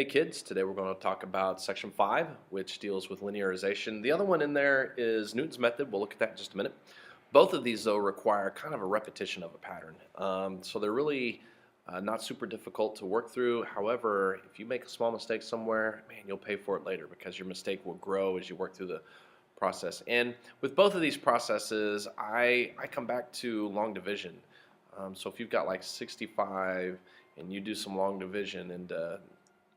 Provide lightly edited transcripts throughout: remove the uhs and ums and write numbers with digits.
Hey kids, today we're going to talk about section 5, which deals with linearization. The other one in there is Newton's method. We'll look at that in just a minute. Both of these, though, require kind of a repetition of a pattern. So they're really not super difficult to work through. However, if you make a small mistake somewhere, man, you'll pay for it later because your mistake will grow as you work through the process. And with both of these processes, I come back to long division. So if you've got like 65 and you do some long division and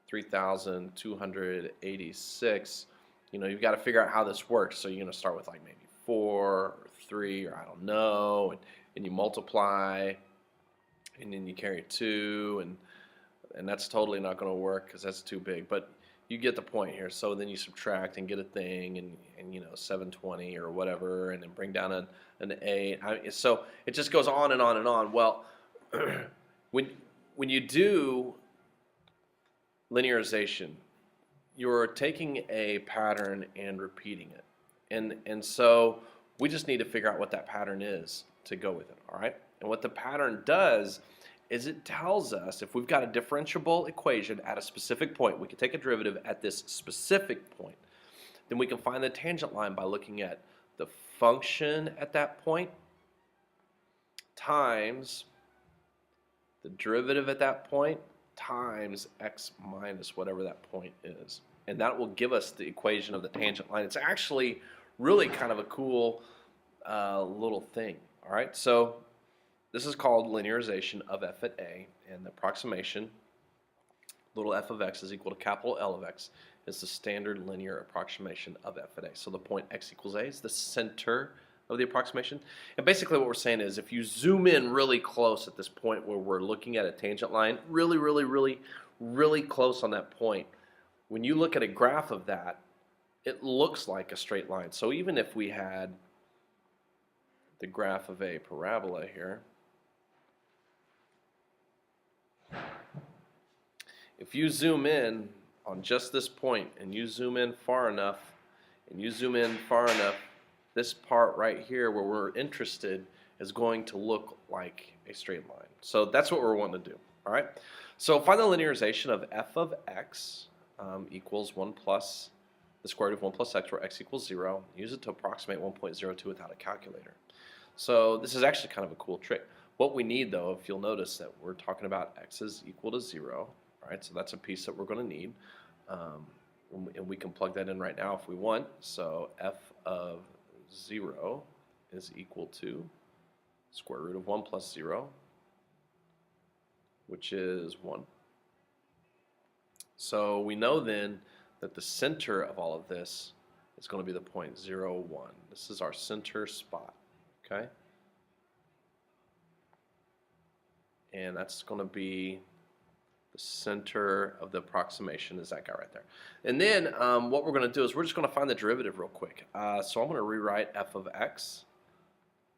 3,286, you've got to figure out how this works. So you're going to start with like maybe 4 or 3 or I don't know, and you multiply, and then you carry 2, and that's totally not going to work because that's too big. But you get the point here. So then you subtract and get a thing, and 720 or whatever, and then bring down an 8. So it just goes on and on and on. Well, when you do linearization, you're taking a pattern and repeating it, and so we just need to figure out what that pattern is to go with it. All right, and what the pattern does is it tells us if we've got a differentiable equation at a specific point, we can take a derivative at this specific point, then we can find the tangent line by looking at the function at that point times the derivative at that point times x minus whatever that point is. And that will give us the equation of the tangent line. It's actually really kind of a cool little thing. All right, so this is called linearization of f at a, and the approximation, little f of x is equal to capital L of x, is the standard linear approximation of f at a. So the point x equals a is the center of the approximation. And basically what we're saying is if you zoom in really close at this point where we're looking at a tangent line, really close on that point, when you look at a graph of that, it looks like a straight line. So even if we had the graph of a parabola here, if you zoom in on just this point and you zoom in far enough and you zoom in far enough, this part right here where we're interested is going to look like a straight line. So that's what we're wanting to do. All right. So find the linearization of f of x equals 1 plus the square root of 1 plus x, where x equals 0. Use it to approximate 1.02 without a calculator. So this is actually kind of a cool trick. What we need, though, if you'll notice that we're talking about x is equal to 0. All right. So that's a piece that we're going to need. And we can plug that in right now if we want. So f of 0 is equal to square root of 1 plus 0, which is 1. So we know then that the center of all of this is going to be the point 0, 1. This is our center spot, okay? And that's going to be the center of the approximation is that guy right there. And then what we're going to do is we're just going to find the derivative real quick. So I'm going to rewrite f of x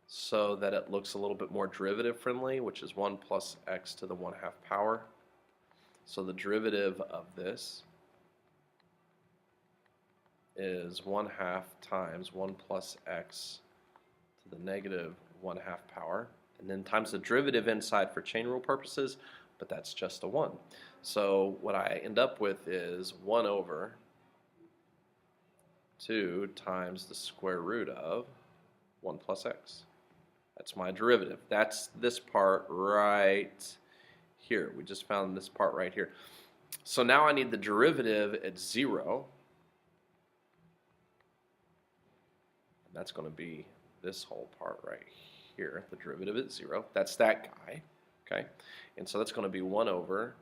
so that it looks a little bit more derivative friendly, which is 1 plus x to the 1/2 power. So the derivative of this is 1/2 times 1 plus x to the negative 1/2 power, and then times the derivative inside for chain rule purposes, but that's just a 1. So what I end up with is 1 over 2 times the square root of 1 plus x. That's my derivative. That's this part right here. We just found this part right here. So now I need the derivative at 0. And that's going to be this whole part right here, the derivative at 0. That's that guy. Okay, and so that's going to be 1 over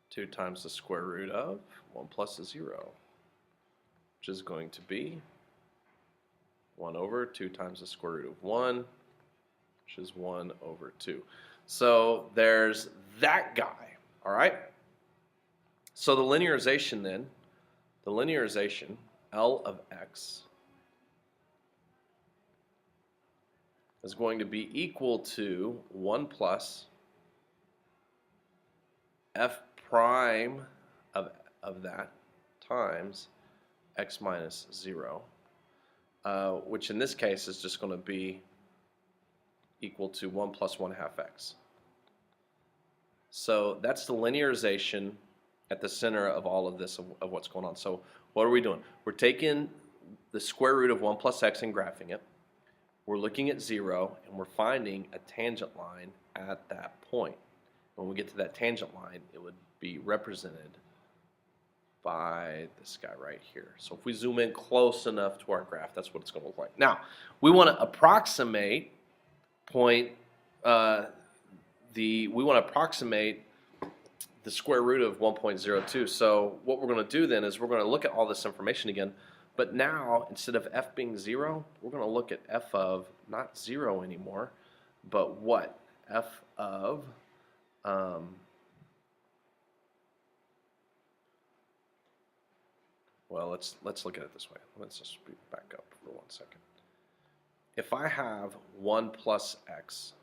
2 times the square root of 1 plus 0, which is going to be 1 over 2 times the square root of 1, which is 1 over 2. So there's that guy, all right? So the linearization then, the linearization, L of x, is going to be equal to 1 plus f prime of that times x minus 0, which in this case is just going to be equal to 1 plus 1/2 x. So that's the linearization at the center of all of this, of what's going on. So what are we doing? We're taking the square root of 1 plus x and graphing it. We're looking at 0, and we're finding a tangent line at that point. When we get to that tangent line, it would be represented by this guy right here. So if we zoom in close enough to our graph, that's what it's going to look like. Now, we want to approximate the square root of 1.02. So what we're going to do then is we're going to look at all this information again, but now instead of f being 0, we're going to look at f of not 0 anymore, but what? F of well, let's look at it this way. Let's just back up for 1 second. If I have 1 plus x,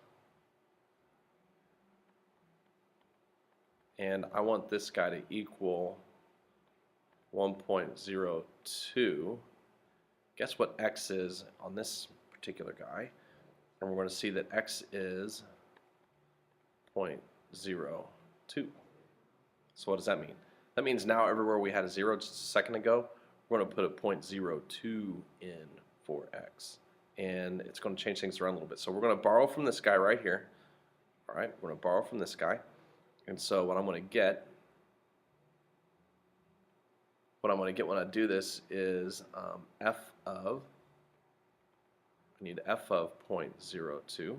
and I want this guy to equal 1.02, guess what x is on this particular guy? And we're going to see that x is 0.02. So what does that mean? That means now everywhere we had a 0 just a second ago, we're going to put a 0.02 in for x. And it's going to change things around a little bit. So we're going to borrow from this guy right here. All right, we're going to borrow from this guy. And so what I'm going to get when I do this is f of, I need f of 0.02.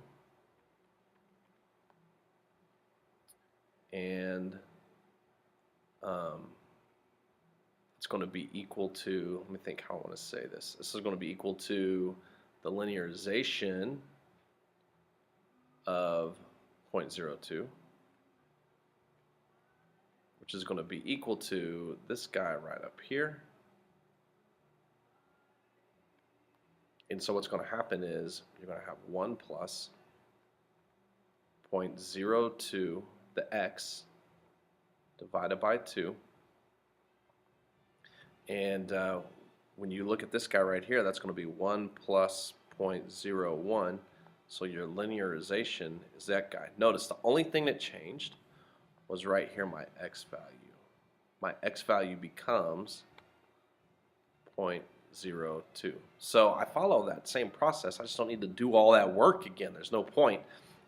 And it's going to be equal to, let me think how I want to say this. This is going to be equal to the linearization of 0.02, which is going to be equal to this guy right up here. And so what's going to happen is you're going to have 1 plus 0.02, the x, divided by 2. And when you look at this guy right here, that's going to be 1 plus 0.01. So your linearization is that guy. Notice the only thing that changed was right here, my x value. My x value becomes 0.02. So I follow that same process. I just don't need to do all that work again. There's no point.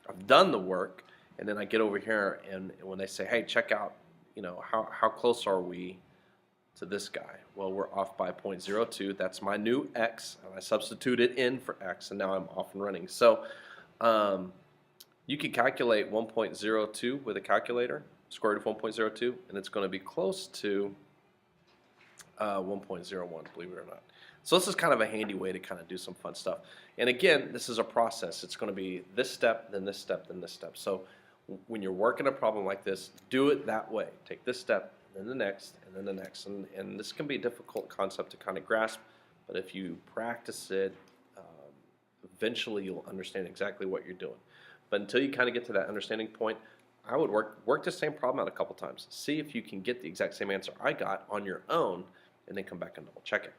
I've done the work, and then I get over here, and when they say, hey, check out, you know, how close are we to this guy? Well, we're off by 0.02. That's my new x, and I substitute it in for x, and now I'm off and running. So you can calculate 1.02 with a calculator, square root of 1.02, and it's going to be close to 1.01, believe it or not. So this is kind of a handy way to kind of do some fun stuff. And again, this is a process. It's going to be this step, then this step, then this step. So when you're working a problem like this, do it that way. Take this step, then the next, and then the next. And this can be a difficult concept to kind of grasp, but if you practice it, eventually you'll understand exactly what you're doing. But until you kind of get to that understanding point, I would work the same problem out a couple times. See if you can get the exact same answer I got on your own, and then come back and double check it.